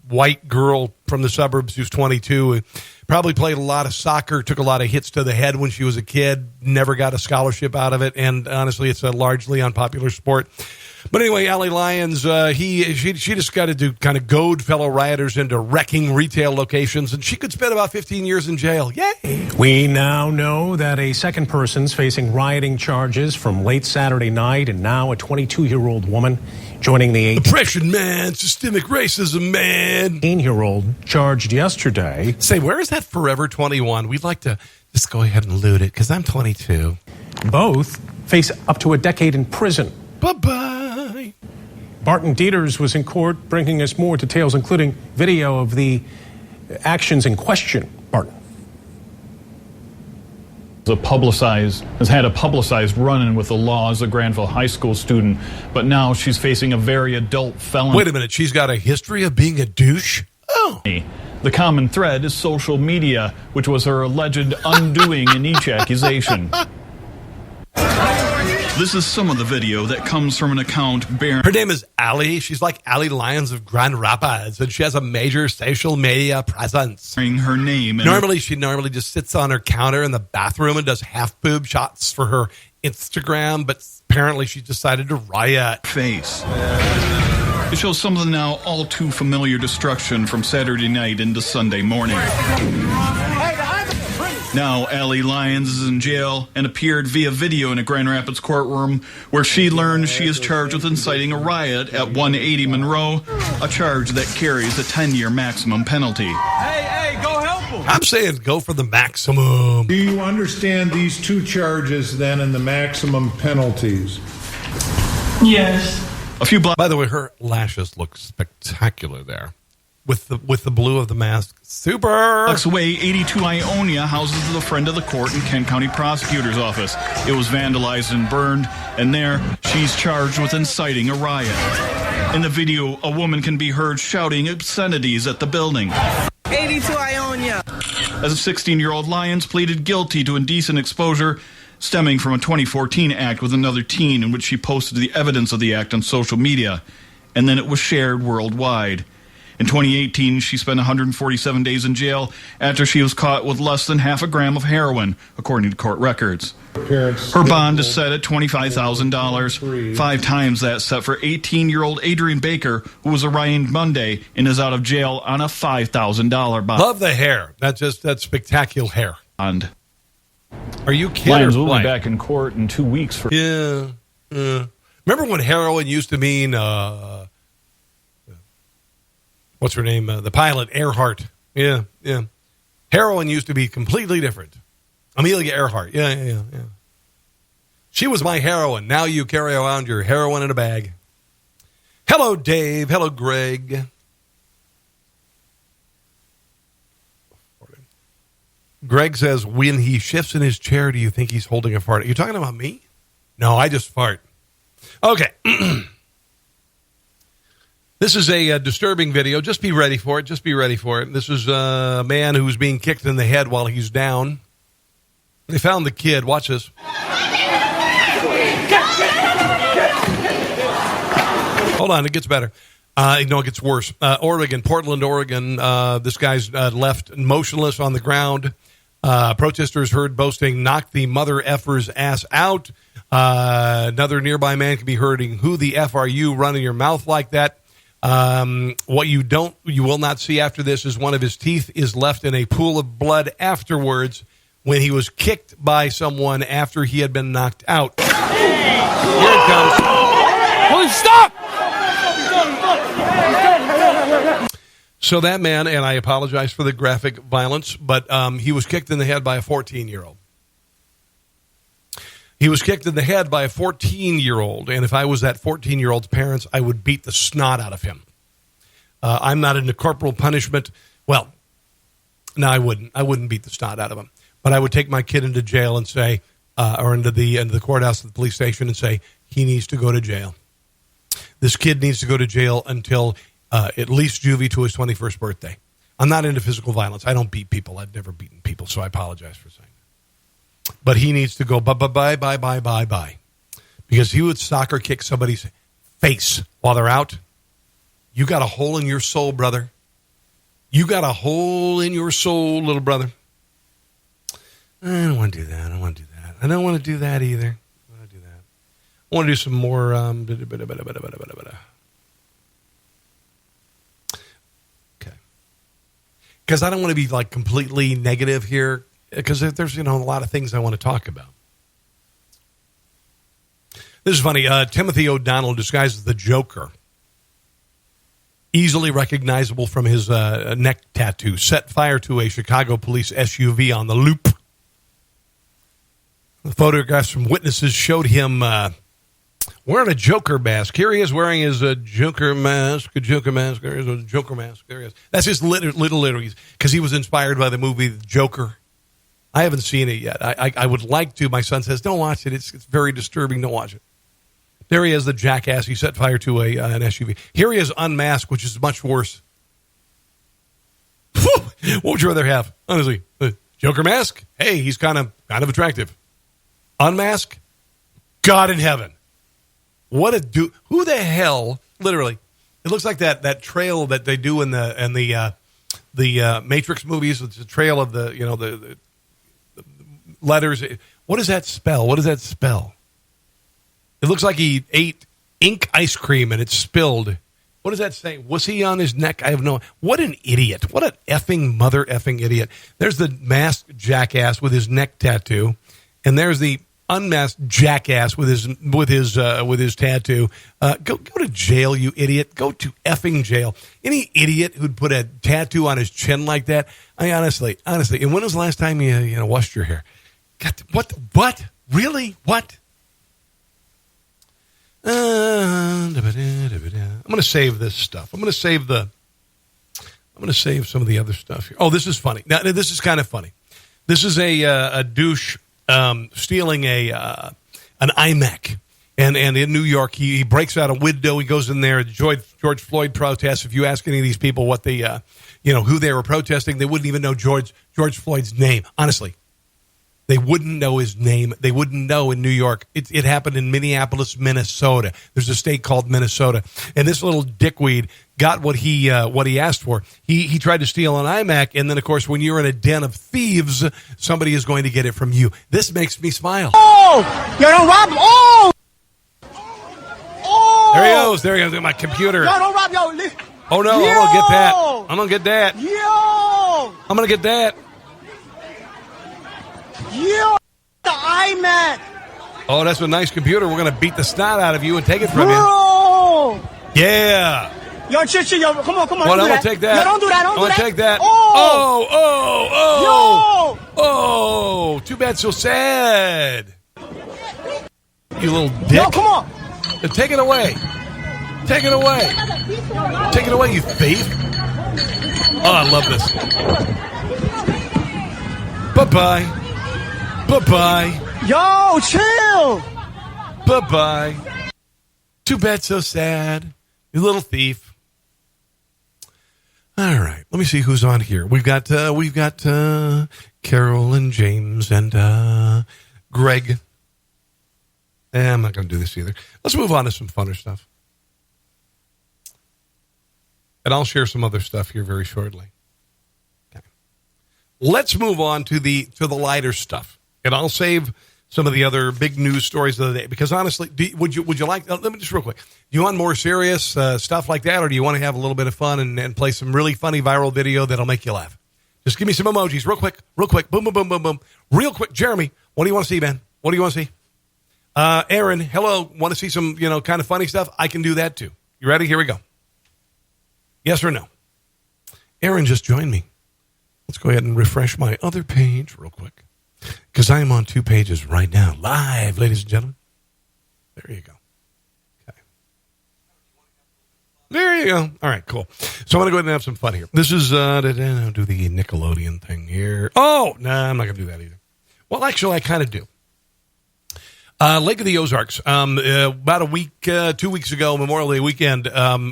white girl from the suburbs who's 22. Probably played a lot of soccer, took a lot of hits to the head when she was a kid, never got a scholarship out of it, and honestly, it's a largely unpopular sport. But anyway, Allie Lyons, she just got to kind of goad fellow rioters into wrecking retail locations, and she could spend about 15 years in jail. Yay! We now know that a second person's facing rioting charges from late Saturday night, and now a 22-year-old woman joining the oppression, man, systemic racism, man. 18-year-old charged yesterday. Say, where is that Forever 21? We'd like to just go ahead and loot it, because I'm 22. Both face up to a decade in prison. Bye-bye. Barton Dieters was in court, bringing us more details, including video of the actions in question. Barton. Has had a publicized run-in with the law as a Granville High School student, but now she's facing a very adult felony. Wait a minute, she's got a history of being a douche? Oh. The common thread is social media, which was her alleged undoing in each accusation. This is some of the video that comes from an account bearing... Her name is Allie. She's like Allie Lyons of Grand Rapids, and she has a major social media presence. Her name. She normally just sits on her counter in the bathroom and does half boob shots for her Instagram, but apparently she decided to riot. Face. It shows some of the now all too familiar destruction from Saturday night into Sunday morning. Now, Allie Lyons is in jail and appeared via video in a Grand Rapids courtroom where she learned she is charged with inciting a riot at 180 Monroe, a charge that carries a 10-year maximum penalty. Hey, go help him. I'm saying go for the maximum. Do you understand these two charges then and the maximum penalties? Yes. By the way, her lashes look spectacular there. With the blue of the mask. Super! Blocks away, 82 Ionia houses the friend of the court in Kent County Prosecutor's Office. It was vandalized and burned, and there she's charged with inciting a riot. In the video, a woman can be heard shouting obscenities at the building. 82 Ionia. As a 16-year-old, Lyons pleaded guilty to indecent exposure stemming from a 2014 act with another teen in which she posted the evidence of the act on social media, and then it was shared worldwide. In 2018, she spent 147 days in jail after she was caught with less than half a gram of heroin, according to court records. Her bond is set at $25,000, 5 times that set for 18-year-old Adrian Baker, who was arraigned Monday and is out of jail on a $5,000 bond. Love the hair. That's spectacular hair. Are you kidding? Lyons will be back in court in 2 weeks for... Yeah. Remember when heroin used to mean... what's her name? The pilot, Earhart. Yeah. Heroin used to be completely different. Amelia Earhart. Yeah. She was my heroine. Now you carry around your heroin in a bag. Hello, Dave. Hello, Greg. Greg says, when he shifts in his chair, do you think he's holding a fart? Are you talking about me? No, I just fart. Okay. This is a disturbing video. Just be ready for it. This is a man who's being kicked in the head while he's down. They found the kid. Watch this. Hold on. It gets better. No, it gets worse. Portland, Oregon. This guy's left motionless on the ground. Protesters heard boasting, "Knock the mother effer's ass out." Another nearby man can be heard, "Who the F are you running your mouth like that?" What you will not see after this is one of his teeth is left in a pool of blood afterwards when he was kicked by someone after he had been knocked out. Here it comes. Well, stop! So that man, and I apologize for the graphic violence, but he was kicked in the head by a 14-year-old. He was kicked in the head by a 14-year-old, and if I was that 14-year-old's parents, I would beat the snot out of him. I'm not into corporal punishment. Well, no, I wouldn't. I wouldn't beat the snot out of him. But I would take my kid into jail and say, or into the courthouse, the police station, and say, he needs to go to jail. This kid needs to go to jail until at least juvie to his 21st birthday. I'm not into physical violence. I don't beat people. I've never beaten people, so I apologize for saying that. But he needs to go bye. Because he would soccer kick somebody's face while they're out. You got a hole in your soul, brother. You got a hole in your soul, little brother. I don't want to do that. I don't want to do that either. I want to do some more. Okay. Because I don't want to be like completely negative here. Because there's a lot of things I want to talk about. This is funny. Timothy O'Donnell, disguised as the Joker, easily recognizable from his neck tattoo, set fire to a Chicago police SUV on the Loop. The photographs from witnesses showed him wearing a Joker mask. Here he is wearing his Joker mask. There is a Joker mask. There he is. That's his literally, because he was inspired by the movie Joker. I haven't seen it yet. I would like to. My son says, don't watch it. It's very disturbing. Don't watch it. There he is, the jackass. He set fire to an SUV. Here he is unmasked, which is much worse. Whew. What would you rather have? Honestly, Joker mask? Hey, he's kind of attractive. Unmask? God in heaven. What a who the hell, literally, it looks like that trail that they do in the Matrix movies. It's a trail of the letters. What does that spell? What does that spell? It looks like he ate ink ice cream and it spilled. What does that say? Was he on his neck? I have no. What an idiot! What an effing mother effing idiot! There's the masked jackass with his neck tattoo, and there's the unmasked jackass with his tattoo. Go to jail, you idiot! Go to effing jail. Any idiot who'd put a tattoo on his chin like that. I honestly. And when was the last time you washed your hair? God, what? Really? What? I'm going to save this stuff. I'm going to save some of the other stuff here. Oh, this is funny. Now, this is kind of funny. This is a douche stealing an iMac, and in New York, he breaks out a window. He goes in there. George Floyd protests. If you ask any of these people what who they were protesting, they wouldn't even know George Floyd's name. Honestly. They wouldn't know his name. They wouldn't know in New York. It happened in Minneapolis, Minnesota. There's a state called Minnesota. And this little dickweed got what he asked for. He tried to steal an iMac, and then, of course, when you're in a den of thieves, somebody is going to get it from you. This makes me smile. Oh! You don't rob him! Oh! Oh! There he goes. My computer. No, don't rob yo. Oh, no. I'm going to get that. I'm going to get that. Yo! I'm going to get that. Yo! The iMac! Oh, that's a nice computer. We're going to beat the snot out of you and take it from Bro! you. Yeah. Yo, Chichi, yo, come on. Well, I'm going to take that. Yo, don't do that. I'm going to take that. Oh! Yo! Oh, too bad, so sad. You little dick. Yo, come on. Take it away. Take it away. Take it away, you thief. Oh, I love this. Bye-bye. Bye-bye. Yo, chill. Bye-bye. Too bad, so sad. You little thief. All right. Let me see who's on here. We've got Carol and James and Greg. I'm not going to do this either. Let's move on to some funner stuff. And I'll share some other stuff here very shortly. Okay. Let's move on to the lighter stuff. And I'll save some of the other big news stories of the day. Because honestly, would you like, let me just real quick. Do you want more serious stuff like that? Or do you want to have a little bit of fun and play some really funny viral video that'll make you laugh? Just give me some emojis real quick. Boom, boom, boom, boom, boom. Real quick. Jeremy, what do you want to see, man? What do you want to see? Aaron, hello. Want to see some, kind of funny stuff? I can do that too. You ready? Here we go. Yes or no? Aaron just joined me. Let's go ahead and refresh my other page real quick. Because I am on 2 pages right now. Live, ladies and gentlemen. There you go. Okay. There you go. All right, cool. So I'm going to go ahead and have some fun here. This is, I'll do the Nickelodeon thing here. Oh, no, I'm not going to do that either. Well, actually, I kind of do. Lake of the Ozarks. About a week, 2 weeks ago, Memorial Day weekend,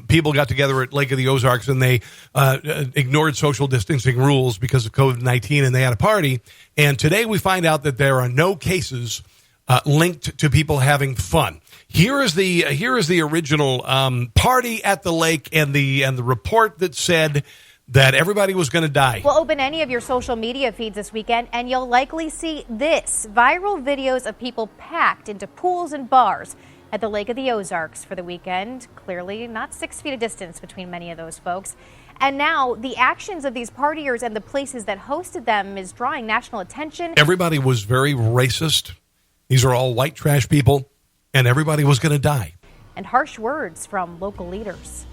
people got together at Lake of the Ozarks and they ignored social distancing rules because of COVID-19, and they had a party. And today we find out that there are no cases linked to people having fun. Here is the original party at the lake and the report that said that everybody was going to die. We'll open any of your social media feeds this weekend, and you'll likely see this. Viral videos of people packed into pools and bars at the Lake of the Ozarks for the weekend. Clearly not 6 feet of distance between many of those folks. And now the actions of these partiers and the places that hosted them is drawing national attention. Everybody was very racist. These are all white trash people, and everybody was going to die. And harsh words from local leaders.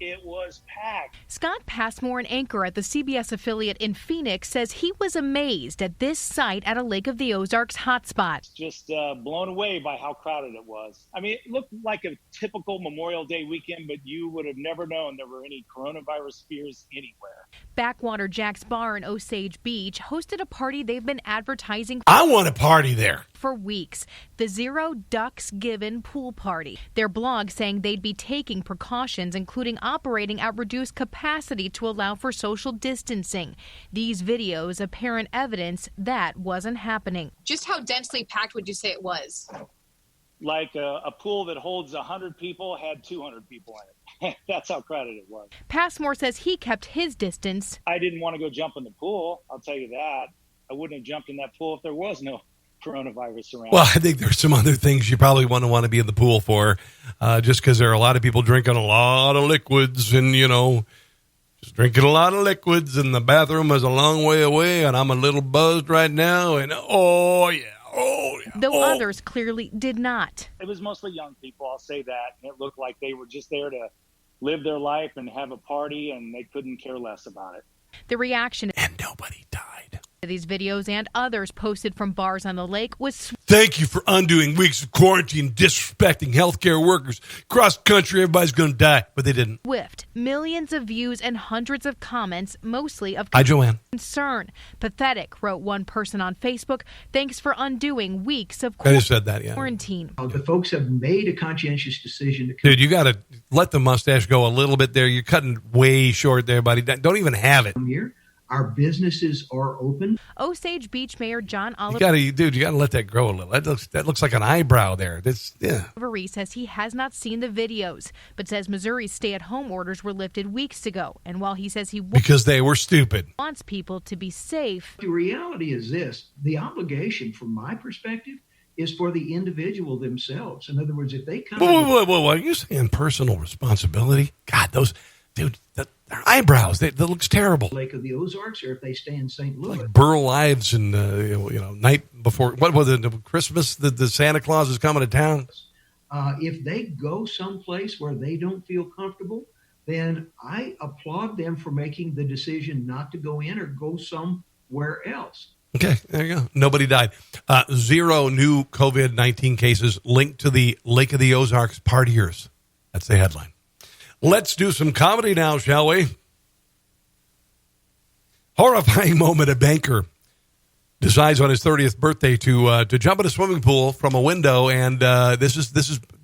It was packed. Scott Passmore, an anchor at the CBS affiliate in Phoenix, says he was amazed at this site at a Lake of the Ozarks hotspot. Just blown away by how crowded it was. I mean, it looked like a typical Memorial Day weekend, but you would have never known there were any coronavirus fears anywhere. Backwater Jack's Bar in Osage Beach hosted a party they've been advertising. I want a party there. for weeks, the Zero Ducks Given pool party. Their blog saying they'd be taking precautions, including operating at reduced capacity to allow for social distancing. These videos apparent evidence that wasn't happening. Just how densely packed would you say it was? Like a pool that holds 100 people had 200 people in it. That's how crowded it was. Passmore says he kept his distance. I didn't want to go jump in the pool, I'll tell you that. I wouldn't have jumped in that pool if there was no coronavirus around. Well, I think there's some other things you probably want to be in the pool for, just because there are a lot of people drinking a lot of liquids and, just drinking a lot of liquids, and the bathroom is a long way away, and I'm a little buzzed right now, and Though others clearly did not. It was mostly young people, I'll say that. And it looked like they were just there to live their life and have a party, and they couldn't care less about it. The reaction and nobody died to these videos and others posted from bars on the lake was thank you for undoing weeks of quarantine, disrespecting healthcare workers. Across the country, everybody's going to die, but they didn't. swift. Millions of views and hundreds of comments, mostly of Hi, Joanne. concern. Pathetic, wrote one person on Facebook. Thanks for undoing weeks of I just said that, yeah. quarantine. The folks have made a conscientious decision to. Dude, you got to let the mustache go a little bit there. You're cutting way short there, buddy. Don't even have it. Here. Our businesses are open. Osage Beach Mayor John Oliver You got to let that grow a little. That looks like an eyebrow there. says he has not seen the videos, but says Missouri's stay-at-home orders were lifted weeks ago. And while he says because they were stupid, wants people to be safe. The reality is this: the obligation, from my perspective, is for the individual themselves. In other words, if they come, whoa, are you saying personal responsibility? God, those. Dude, their eyebrows, that looks terrible. Lake of the Ozarks, or if they stay in St. Louis. Like Burl Ives and, night before, what was it, Christmas, the Santa Claus is coming to town? If they go someplace where they don't feel comfortable, then I applaud them for making the decision not to go in or go somewhere else. Okay, there you go. Nobody died. 0 new COVID-19 cases linked to the Lake of the Ozarks partiers. That's the headline. Let's do some comedy now, shall we? Horrifying moment. A banker decides on his 30th birthday to jump in a swimming pool from a window, and this is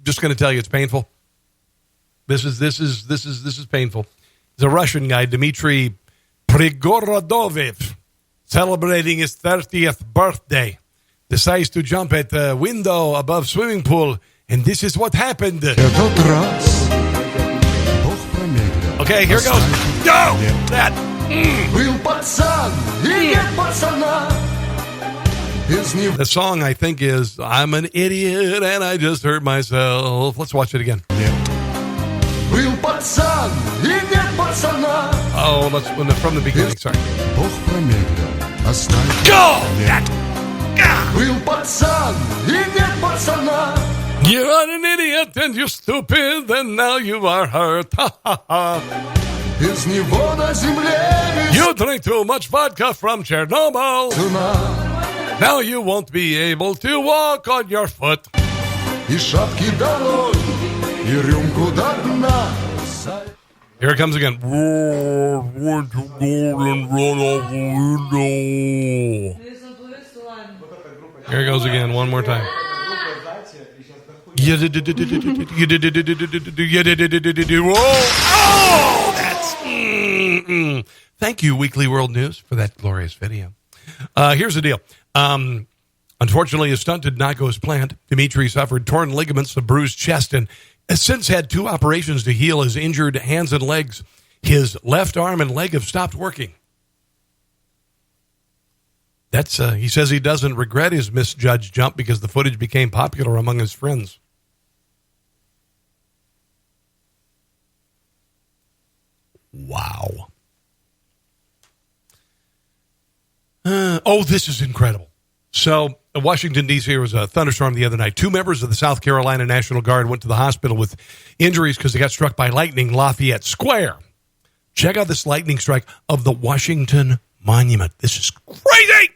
just going to tell you it's painful. This is painful. It's a Russian guy, Dmitry Prigorodovich, celebrating his 30th birthday, decides to jump at the window above swimming pool, and this is what happened. Okay, here goes. Go! That. The song, I think, is I'm an idiot and I just hurt myself. Let's watch it again. Oh, let's from the beginning. Sorry. Go! You're an idiot and you're stupid, and now you are hurt. You drink too much vodka from Chernobyl. Now you won't be able to walk on your foot. Here it comes again. Here it goes again, one more time. Oh, that's. Thank you, Weekly World News, for that glorious video. Here's the deal. Unfortunately, his stunt did not go as planned. Dmitry suffered torn ligaments, a bruised chest, and has since had 2 operations to heal his injured hands and legs. His left arm and leg have stopped working. He says he doesn't regret his misjudged jump because the footage became popular among his friends. Wow. This is incredible. So, in Washington, D.C., there was a thunderstorm the other night. 2 members of the South Carolina National Guard went to the hospital with injuries because they got struck by lightning in Lafayette Square. Check out this lightning strike of the Washington Monument. This is crazy!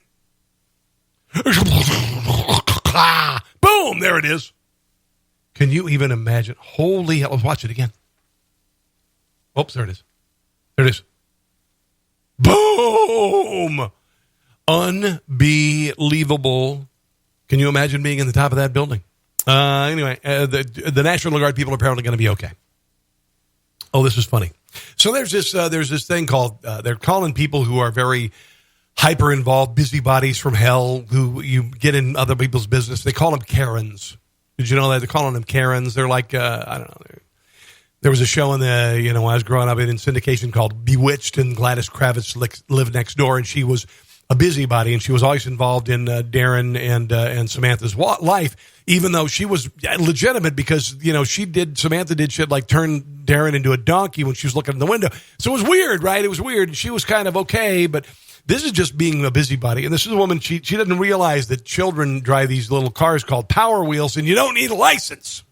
Boom! There it is. Can you even imagine? Holy hell. Let's watch it again. Oops, there it is. There it is. Boom! Unbelievable Can you imagine being in the top of that building? Anyway, the National Guard people are apparently going to be okay. Oh, this is funny. So there's this thing called, they're calling people who are very hyper involved, busybodies from hell, who you get in other people's business. They call them Karens. Did you know that? They're calling them Karens. They're like, I don't know. There was a show when I was growing up in syndication called Bewitched, and Gladys Kravitz lived next door, and she was a busybody, and she was always involved in Darren and Samantha's life, even though she was legitimate because, Samantha did shit like turn Darren into a donkey when she was looking in the window. So it was weird, right? It was weird. And she was kind of okay, but this is just being a busybody. And this is a woman, she doesn't realize that children drive these little cars called Power Wheels, and you don't need a license.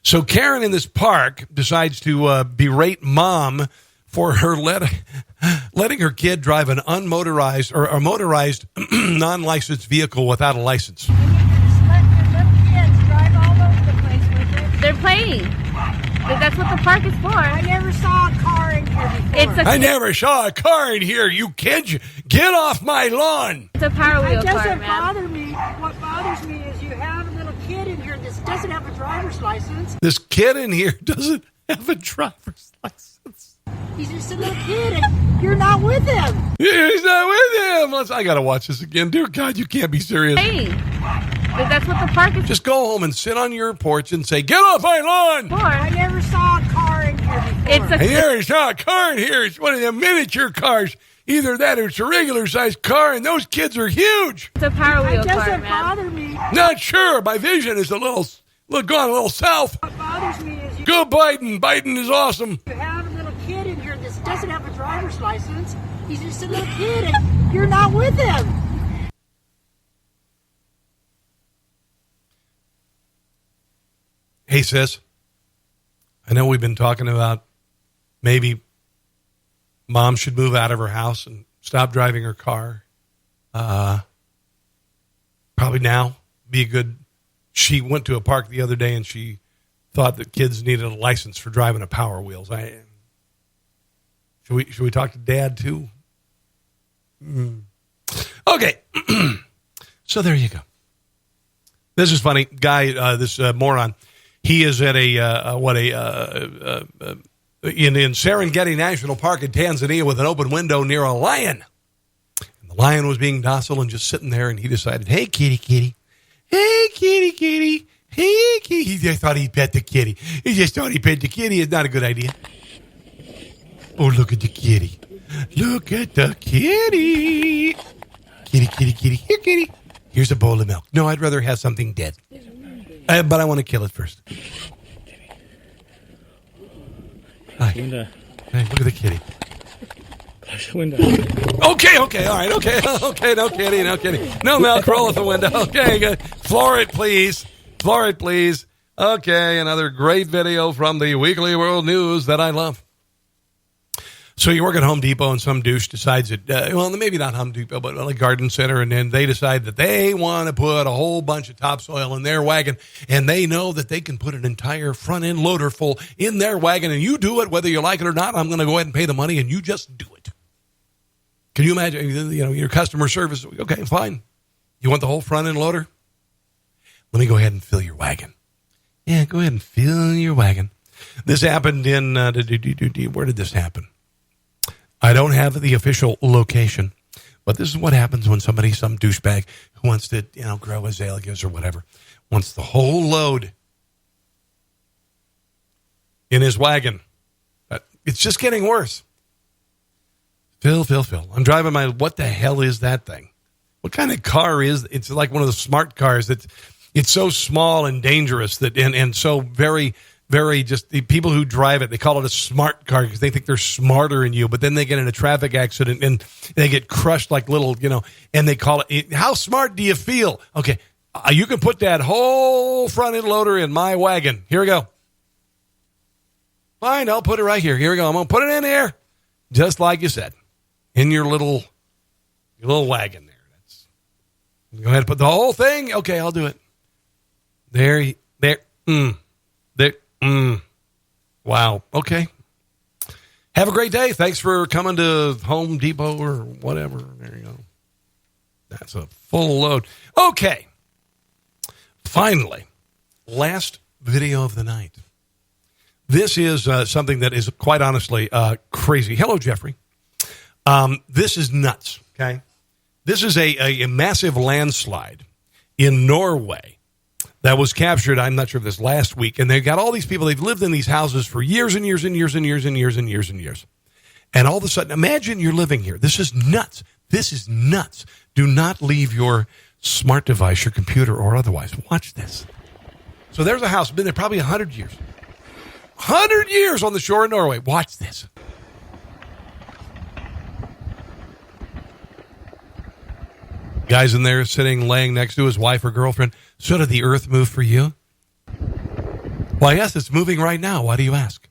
So Karen in this park decides to berate mom for her letting her kid drive an unmotorized or a motorized non-licensed vehicle without a license. And you can just let your little kids drive all over the place with it. They're playing. That's what the park is for. I never saw a car in here before. I never saw a car in here. You kids, get off my lawn. It's a Power Wheel It car, doesn't man. bother me. What bothers me is you have a little kid in here that doesn't have a driver's license. This kid in here doesn't have a driver's license. He's just a little kid, and you're not with him. Yeah, he's not with him. I got to watch this again. Dear God, you can't be serious. Hey, that's what the park is Just go home and sit on your porch and say, get off my lawn. for. I never saw a car in here before. I never saw a car in here. It's one of the miniature cars. Either that or it's a regular sized car, and those kids are huge. It's a Power Wheel It car, doesn't man. bother me. Not sure. My vision is gone a little south. What bothers me is Go Biden. Biden is awesome. you have a little kid in here that doesn't have a driver's license. He's just a little kid, and you're not with him. Hey, sis, I know we've been talking about maybe mom should move out of her house and stop driving her car. Probably now be a good. She went to a park the other day and she thought that kids needed a license for driving a Power Wheels. Should we talk to Dad too? Okay, so there you go. This is funny, guy. This moron. He is at in Serengeti National Park in Tanzania with an open window near a lion. And the lion was being docile and just sitting there, and he decided, hey, kitty. Hey, kitty. Hey, kitty. He just thought he'd pet the kitty. He just thought he'd pet the kitty. It's not a good idea. Oh, look at the kitty. Look at the kitty. Kitty. Here, kitty. Here's a bowl of milk. No, I'd rather have something dead. But I want to kill it first. Hi. Hey, look at the kitty. Okay, all right, okay, no kitty. No milk, roll at the window. Okay, good. Floor it, please. Okay, another great video from the Weekly World News that I love. So you work at Home Depot and some douche decides that, maybe not Home Depot, but a garden center, and then they decide that they want to put a whole bunch of topsoil in their wagon, and they know that they can put an entire front-end loader full in their wagon, and you do it whether you like it or not. I'm going to go ahead and pay the money, and you just do it. Can you imagine, your customer service? Okay, fine. You want the whole front-end loader? Let me go ahead and fill your wagon. Yeah, go ahead and fill your wagon. This happened in, where did this happen? I don't have the official location, but this is what happens when some douchebag who wants to, grow azaleas or whatever, wants the whole load in his wagon. But it's just getting worse. Fill. I'm driving what the hell is that thing? What kind of car is it? It's like one of the smart cars that it's so small and dangerous that, and so very, very just the people who drive it, they call it a smart car because they think they're smarter than you, but then they get in a traffic accident and they get crushed like little, and they call it, how smart do you feel? Okay, you can put that whole front end loader in my wagon. Here we go. Fine, I'll put it right here. Here we go. I'm going to put it in here, just like you said, in your little wagon there. Go ahead and put the whole thing. Okay, I'll do it. There. Wow. Okay. Have a great day. Thanks for coming to Home Depot or whatever. There you go. That's a full load. Okay. Finally, last video of the night. This is something that is quite honestly crazy. Hello, Jeffrey. This is nuts, okay? This is a massive landslide in Norway that was captured, I'm not sure if this last week, and they've got all these people, they've lived in these houses for years and years and years and years and years and years and years. And all of a sudden, imagine you're living here. This is nuts. This is nuts. Do not leave your smart device, your computer, or otherwise. Watch this. So there's a house, been there probably 100 years. 100 years on the shore of Norway. Watch this. Guy's in there sitting, laying next to his wife or girlfriend. So did the earth move for you? Well, yes, it's moving right now. Why do you ask?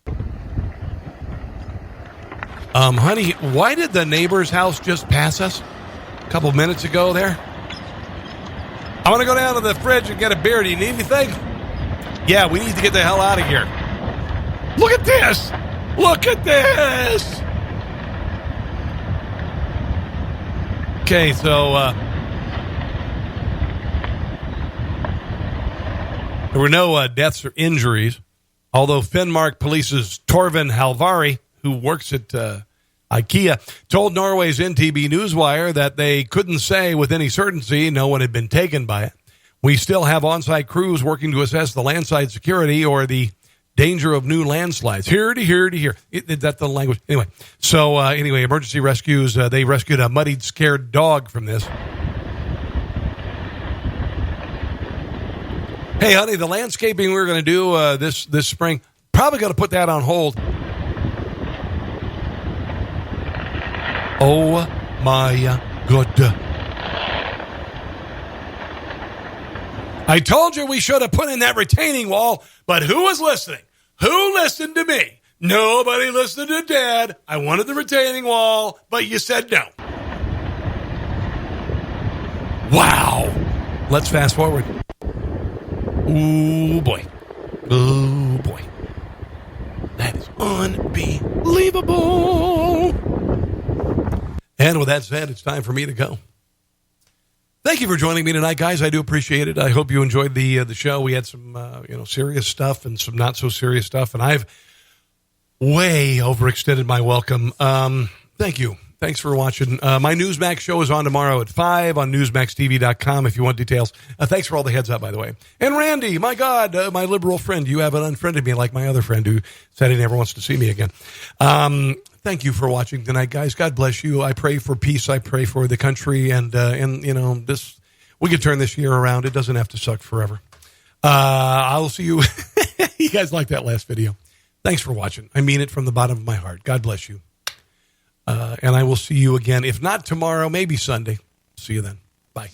Honey, why did the neighbor's house just pass us a couple minutes ago there? I want to go down to the fridge and get a beer. Do you need anything? Yeah, we need to get the hell out of here. Look at this! Look at this! Okay, so there were no deaths or injuries, although Finnmark Police's Torvin Halvari, who works at IKEA, told Norway's NTB Newswire that they couldn't say with any certainty no one had been taken by it. We still have on-site crews working to assess the landside security or the danger of new landslides. Here to here to here. That's the language. Anyway, so emergency rescues, they rescued a muddied, scared dog from this. Hey, honey, the landscaping we were going to do this spring, probably going to put that on hold. Oh, my God. I told you we should have put in that retaining wall, but who was listening? Who listened to me? Nobody listened to Dad. I wanted the retaining wall, but you said no. Wow. Let's fast forward. Ooh, boy. Oh, boy. That is unbelievable. And with that said, it's time for me to go. Thank you for joining me tonight, guys. I do appreciate it. I hope you enjoyed the show. We had some serious stuff and some not so serious stuff, and I've way overextended my welcome. Thank you. Thanks for watching. My Newsmax show is on tomorrow at 5 on NewsmaxTV.com if you want details. Thanks for all the heads up, by the way. And Randy, my God, my liberal friend, you haven't unfriended me like my other friend who said he never wants to see me again. Thank you for watching tonight, guys. God bless you. I pray for peace. I pray for the country, and this. We could turn this year around. It doesn't have to suck forever. I'll see you. You guys like that last video? Thanks for watching. I mean it from the bottom of my heart. God bless you. And I will see you again. If not tomorrow, maybe Sunday. See you then. Bye.